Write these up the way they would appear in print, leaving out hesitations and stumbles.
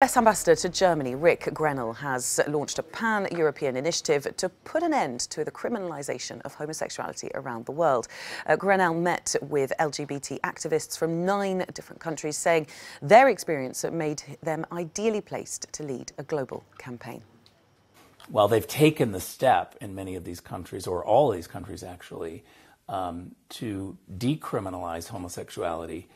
US Ambassador to Germany, Richard Grenell, has launched a pan-European initiative to put an end to the criminalization of homosexuality around the world. Grenell met with LGBT activists from 9 different countries, saying their experience made them ideally placed to lead a global campaign. Well, they've taken the step in many of these countries, or all of these countries actually, to decriminalize homosexuality.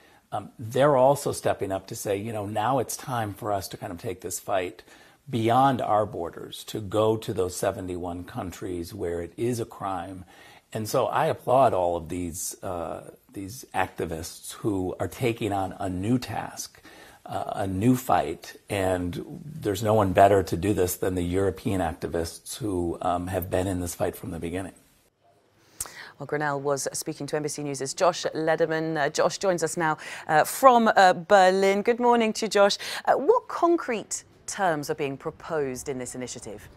They're also stepping up to say, now it's time for us to kind of take this fight beyond our borders, to go to those 71 countries where it is a crime. And so I applaud all of these activists who are taking on a new task, a new fight, and there's no one better to do this than the European activists who have been in this fight from the beginning. Well, Grenell was speaking to NBC News' Josh Lederman. Josh joins us now from Berlin. Good morning to you, Josh. What concrete terms are being proposed in this initiative?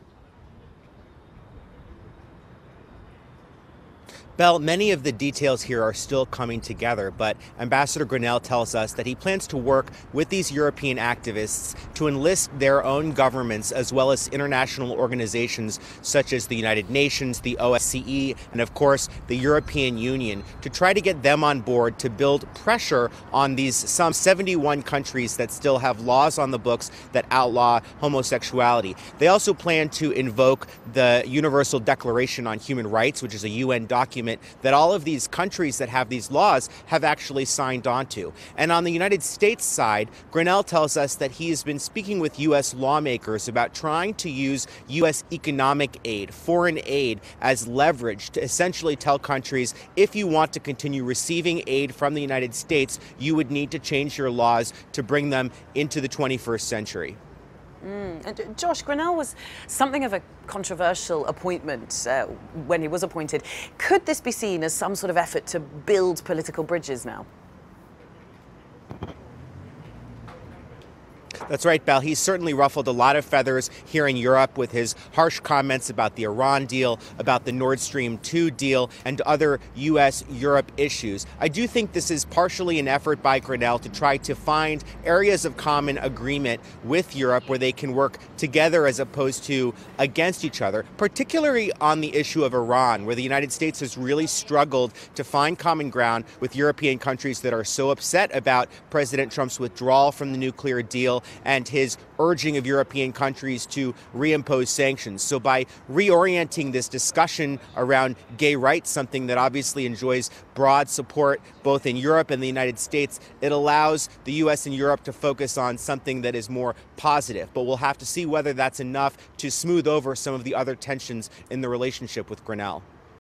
Belle, many of the details here are still coming together, but Ambassador Grenell tells us that he plans to work with these European activists to enlist their own governments as well as international organizations such as the United Nations, the OSCE, and of course the European Union to try to get them on board to build pressure on these some 71 countries that still have laws on the books that outlaw homosexuality. They also plan to invoke the Universal Declaration on Human Rights, which is a UN document that all of these countries that have these laws have actually signed on to. And on the United States side, Grenell tells us that he has been speaking with U.S. lawmakers about trying to use U.S. economic aid, foreign aid, as leverage to essentially tell countries, if you want to continue receiving aid from the United States, you would need to change your laws to bring them into the 21st century. And Josh, Grenell was something of a controversial appointment when he was appointed. Could this be seen as some sort of effort to build political bridges now? That's right, Belle. He's certainly ruffled a lot of feathers here in Europe with his harsh comments about the Iran deal, about the Nord Stream 2 deal, and other U.S.-Europe issues. I do think this is partially an effort by Grenell to try to find areas of common agreement with Europe where they can work together as opposed to against each other, particularly on the issue of Iran, where the United States has really struggled to find common ground with European countries that are so upset about President Trump's withdrawal from the nuclear deal and his urging of European countries to reimpose sanctions. So by reorienting this discussion around gay rights, something that obviously enjoys broad support both in Europe and the United States, it allows the U.S. and Europe to focus on something that is more positive. But we'll have to see whether that's enough to smooth over some of the other tensions in the relationship with Grenell.